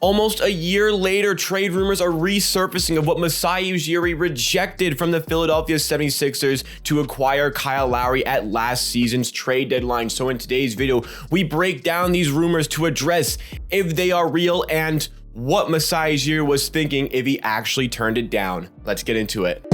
Almost a year later, trade rumors are resurfacing of what Masai Ujiri rejected from the Philadelphia 76ers to acquire Kyle Lowry at last season's trade deadline. So in today's video, we break down these rumors to address if they are real and what Masai Ujiri was thinking if he actually turned it down. Let's get into it.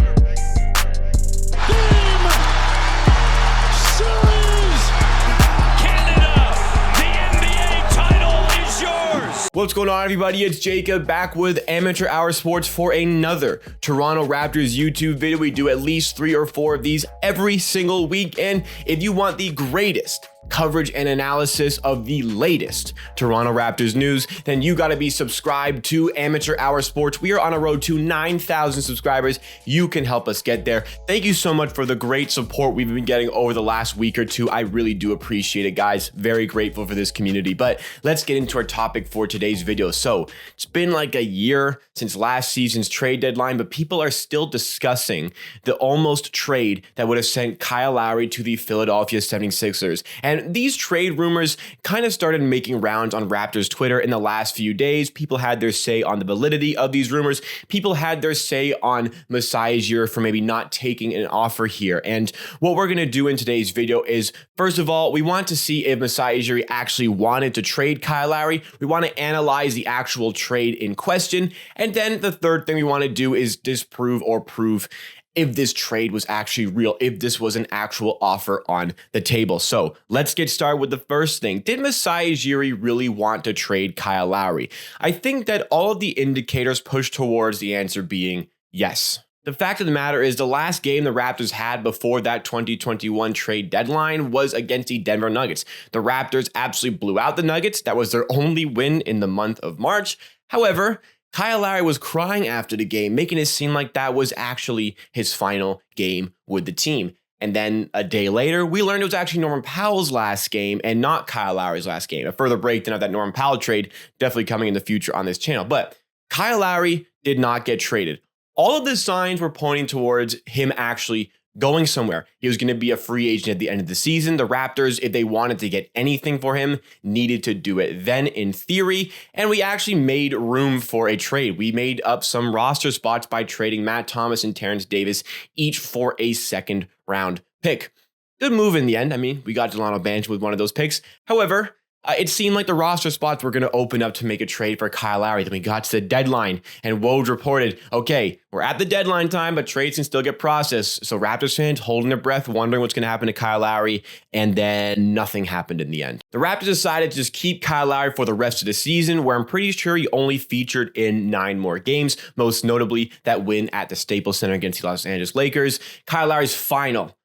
What's going on, everybody? It's Jacob back with Amateur Hour Sports for another Toronto Raptors YouTube video. We do at least 3 or 4 of these every single week, and if you want the greatest coverage and analysis of the latest Toronto Raptors news, then you got to be subscribed to Amateur Hour Sports. We are on a road to 9,000 subscribers. You can help us get there. Thank you so much for the great support we've been getting over the last week or two. I really do appreciate it, guys. Very grateful for this community. But let's get into our topic for today's video. So it's been like a year since last season's trade deadline, but people are still discussing the almost trade that would have sent Kyle Lowry to the Philadelphia 76ers. And these trade rumors kind of started making rounds on Raptors Twitter in the last few days. People had their say on the validity of these rumors. People had their say on Masai Ujiri for maybe not taking an offer here. And what we're going to do in today's video is, first of all, we want to see if Masai Ujiri actually wanted to trade Kyle Lowry. We want to analyze the actual trade in question. And then the third thing we want to do is disprove or prove if this trade was actually real, if this was an actual offer on the table. So let's get started with the first thing. Did Masai Ujiri really want to trade Kyle Lowry? I think that all of the indicators push towards the answer being yes. The fact of the matter is the last game the Raptors had before that 2021 trade deadline was against the Denver Nuggets. The Raptors absolutely blew out the Nuggets. That was their only win in the month of March. However, Kyle Lowry was crying after the game, making it seem like that was actually his final game with the team. And then a day later, we learned it was actually Norman Powell's last game and not Kyle Lowry's last game. A further breakdown of that Norman Powell trade definitely coming in the future on this channel. But Kyle Lowry did not get traded. All of the signs were pointing towards him actually going somewhere. He was going to be a free agent at the end of the season. The Raptors, if they wanted to get anything for him, needed to do it then in theory. And we actually made room for a trade. We made up some roster spots by trading Matt Thomas and Terrence Davis, each for a second round pick. Good move in the end. I mean, we got Delano Banch with one of those picks. However, it seemed like the roster spots were going to open up to make a trade for Kyle Lowry. Then we got to the deadline, and Woj reported, okay, we're at the deadline time, but trades can still get processed. So Raptors fans holding their breath, wondering what's going to happen to Kyle Lowry, and then nothing happened in the end. The Raptors decided to just keep Kyle Lowry for the rest of the season, where I'm pretty sure he only featured in 9 more games, most notably that win at the Staples Center against the Los Angeles Lakers. Kyle Lowry's final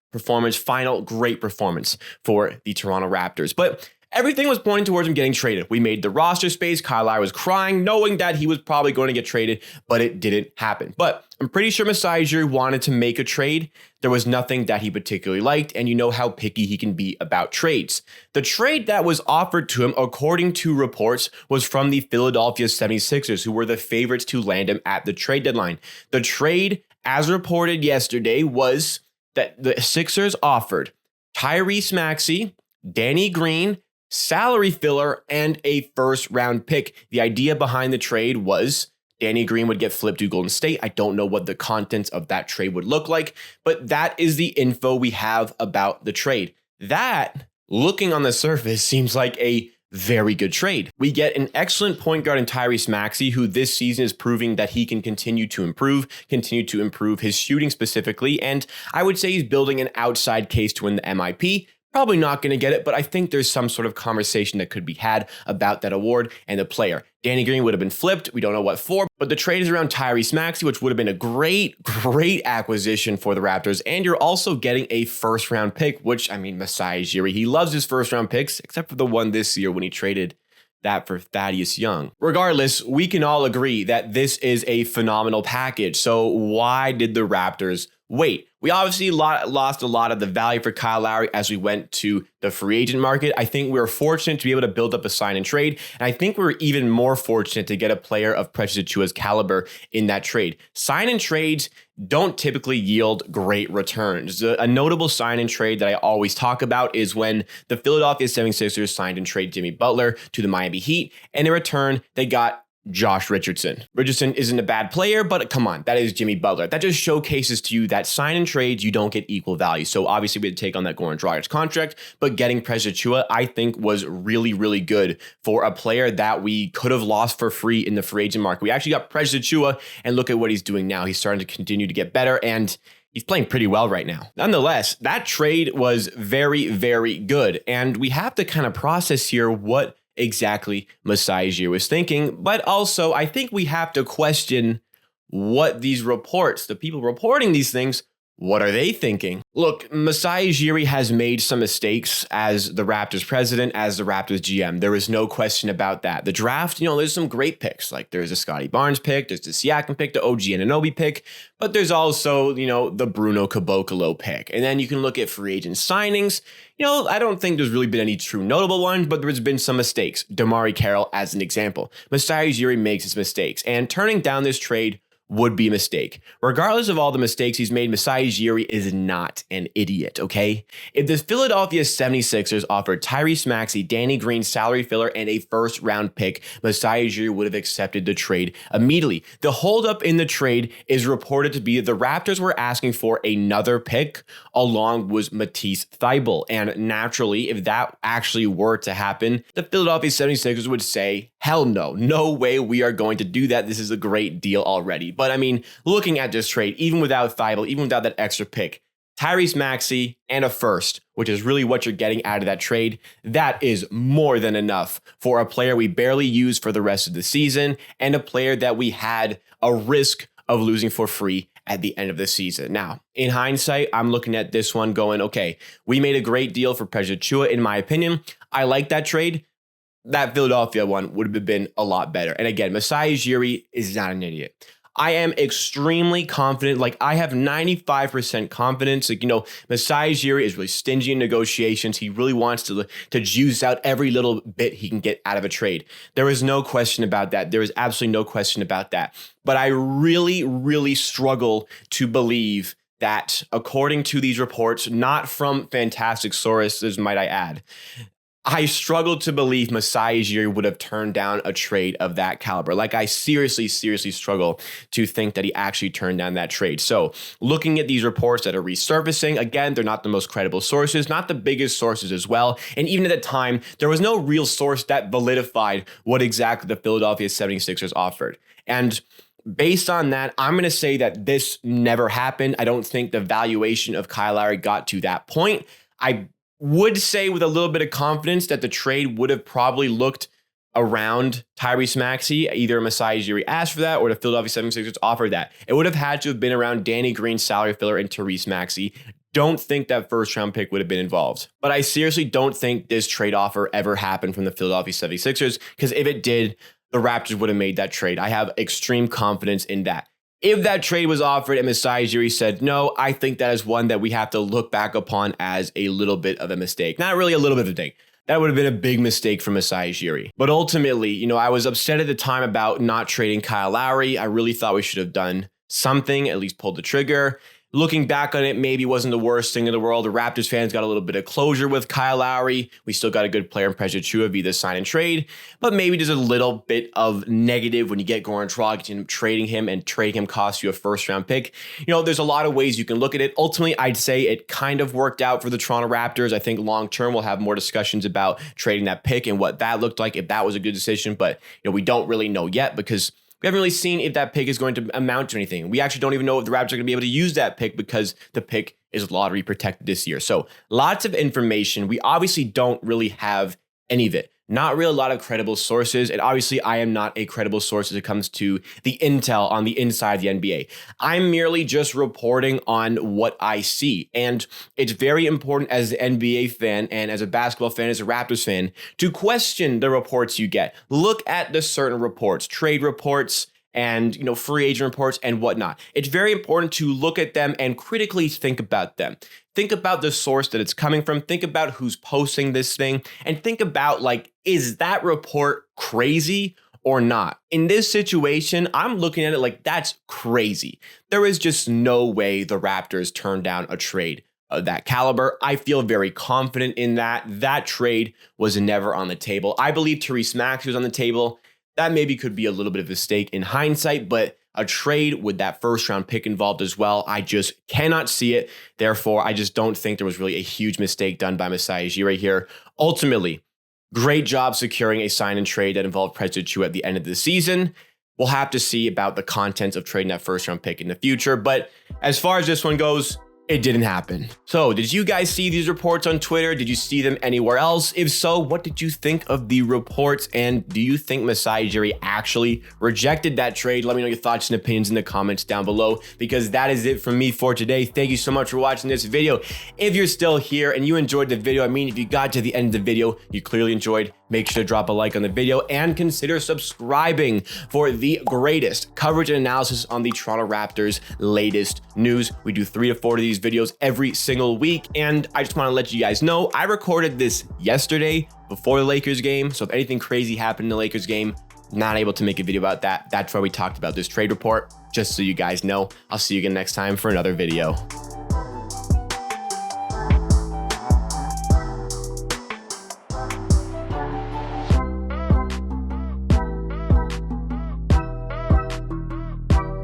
great performance for the Toronto Raptors. But everything was pointing towards him getting traded. We made the roster space. Kyle Lowry was crying, knowing that he was probably going to get traded, but it didn't happen. But I'm pretty sure Masai Ujiri wanted to make a trade. There was nothing that he particularly liked, and you know how picky he can be about trades. The trade that was offered to him, according to reports, was from the Philadelphia 76ers, who were the favorites to land him at the trade deadline. The trade, as reported yesterday, was that the Sixers offered Tyrese Maxey, Danny Green, salary filler, and a first-round pick. The idea behind the trade was Danny Green would get flipped to Golden State. I don't know what the contents of that trade would look like, but that is the info we have about the trade. That, looking on the surface, seems like a very good trade. We get an excellent point guard in Tyrese Maxey, who this season is proving that he can continue to improve his shooting specifically, and I would say he's building an outside case to win the MIP. Probably not going to get it, but I think there's some sort of conversation that could be had about that award and the player. Danny Green would have been flipped. We don't know what for, but the trade is around Tyrese Maxey, which would have been a great acquisition for the Raptors. And you're also getting a first-round pick, which, I mean, Masai Ujiri, he loves his first-round picks, except for the one this year when he traded that for Thaddeus Young. Regardless, we can all agree that this is a phenomenal package. So why did the Raptors wait? We obviously lost a lot of the value for Kyle Lowry as we went to the free agent market. I think we were fortunate to be able to build up a sign and trade. And I think we were even more fortunate to get a player of Precious Achiuwa's caliber in that trade. Sign and trades don't typically yield great returns. A notable sign and trade that I always talk about is when the Philadelphia 76ers signed and traded Jimmy Butler to the Miami Heat. And in return, they got Josh Richardson. Richardson isn't a bad player, but come on, that is Jimmy Butler. That just showcases to you that sign and trades, you don't get equal value. So obviously we had to take on that Goran Dragic contract, but getting Achiuwa, I think, was really, really good for a player that we could have lost for free in the free agent market. We actually got Achiuwa, and look at what he's doing now. He's starting to continue to get better, and he's playing pretty well right now. Nonetheless, that trade was very, very good, and we have to kind of process here what exactly Masai Ujiri was thinking, but also I think we have to question what these reports, the people reporting these things, what are they thinking? Look, Masai Ujiri has made some mistakes as the Raptors president, as the Raptors GM. There is no question about that. The draft, there's some great picks. Like there's a Scotty Barnes pick, there's the Siakam pick, the OG Anunoby pick, but there's also, the Bruno Caboclo pick. And then you can look at free agent signings. I don't think there's really been any true notable ones, but there's been some mistakes. DeMarre Carroll as an example. Masai Ujiri makes his mistakes, and turning down this trade would be a mistake. Regardless of all the mistakes he's made, Masai Ujiri is not an idiot, okay? If the Philadelphia 76ers offered Tyrese Maxey, Danny Green, salary filler, and a first-round pick, Masai Ujiri would have accepted the trade immediately. The holdup in the trade is reported to be the Raptors were asking for another pick along with Matisse Thybulle. And naturally, if that actually were to happen, the Philadelphia 76ers would say, hell no, no way we are going to do that. This is a great deal already. But I mean, looking at this trade, even without Thybulle, even without that extra pick, Tyrese Maxey and a first, which is really what you're getting out of that trade, that is more than enough for a player we barely use for the rest of the season and a player that we had a risk of losing for free at the end of the season. Now, in hindsight, I'm looking at this one going, okay, we made a great deal for Achiuwa, in my opinion. I like that trade. That Philadelphia one would have been a lot better. And again, Masai Ujiri is not an idiot. I am extremely confident. Like, I have 95% confidence. Like, Masai Ujiri is really stingy in negotiations. He really wants to juice out every little bit he can get out of a trade. There is no question about that. There is absolutely no question about that. But I really, really struggle to believe that, according to these reports, not from fantastic sources, might I add, I struggle to believe Masai Ujiri would have turned down a trade of that caliber. Like, I seriously struggle to think that he actually turned down that trade. So looking at these reports that are resurfacing, again, they're not the most credible sources, not the biggest sources as well. And even at the time, there was no real source that validified what exactly the Philadelphia 76ers offered. And based on that, I'm going to say that this never happened. I don't think the valuation of Kyle Lowry got to that point. I would say with a little bit of confidence that the trade would have probably looked around Tyrese Maxey. Either Masai Ujiri asked for that or the Philadelphia 76ers offered that. It would have had to have been around Danny Green's salary filler and Tyrese Maxey. Don't think that first round pick would have been involved. But I seriously don't think this trade offer ever happened from the Philadelphia 76ers, because if it did, the Raptors would have made that trade. I have extreme confidence in that. If that trade was offered and Masai Ujiri said no, I think that is one that we have to look back upon as a little bit of a mistake. Not really a little bit of a mistake. That would have been a big mistake for Masai Ujiri. But ultimately, I was upset at the time about not trading Kyle Lowry. I really thought we should have done something, at least pulled the trigger. Looking back on it, maybe wasn't the worst thing in the world. The Raptors fans got a little bit of closure with Kyle Lowry. We still got a good player in Achiuwa via the sign and trade, but maybe there's a little bit of negative when you get Goran Dragic and trading him, and trading him costs you a first round pick. There's a lot of ways you can look at it. Ultimately, I'd say it kind of worked out for the Toronto Raptors. I think long term we'll have more discussions about trading that pick and what that looked like, if that was a good decision, but we don't really know yet, because we haven't really seen if that pick is going to amount to anything. We actually don't even know if the Raptors are going to be able to use that pick, because the pick is lottery protected this year. So lots of information. We obviously don't really have any of it. Not really a lot of credible sources. And obviously I am not a credible source as it comes to the intel on the inside of the NBA. I'm merely just reporting on what I see. And it's very important as an NBA fan and as a basketball fan, as a Raptors fan, to question the reports you get. Look at the certain reports, trade reports, and free agent reports and whatnot. It's very important to look at them and critically think about them. Think about the source that it's coming from. Think about who's posting this thing, and think about, is that report crazy or not? In this situation, I'm looking at it like that's crazy. There is just no way the Raptors turned down a trade of that caliber. I feel very confident in that. That trade was never on the table. I believe Tyrese Maxey was on the table. that maybe could be a little bit of a mistake in hindsight, but a trade with that first round pick involved as well, I just cannot see it. Therefore, I just don't think there was really a huge mistake done by Masai Ujiri here. Ultimately, great job securing a sign and trade that involved President Achiuwa at the end of the season. We'll have to see about the contents of trading that first round pick in the future. But as far as this one goes, it didn't happen. So did you guys see these reports on Twitter? Did you see them anywhere else? If so, what did you think of the reports? And do you think Masai Ujiri actually rejected that trade? Let me know your thoughts and opinions in the comments down below, because that is it from me for today. Thank you so much for watching this video. If you're still here and you enjoyed the video, I mean, if you got to the end of the video, you clearly enjoyed, make sure to drop a like on the video and consider subscribing for the greatest coverage and analysis on the Toronto Raptors' latest news. We do 3 to 4 of these videos every single week, and I just want to let you guys know I recorded this yesterday before the Lakers game, so if anything crazy happened in the Lakers game, not able to make a video about that. That's why we talked about this trade report, just so you guys know. I'll see you again next time for another video.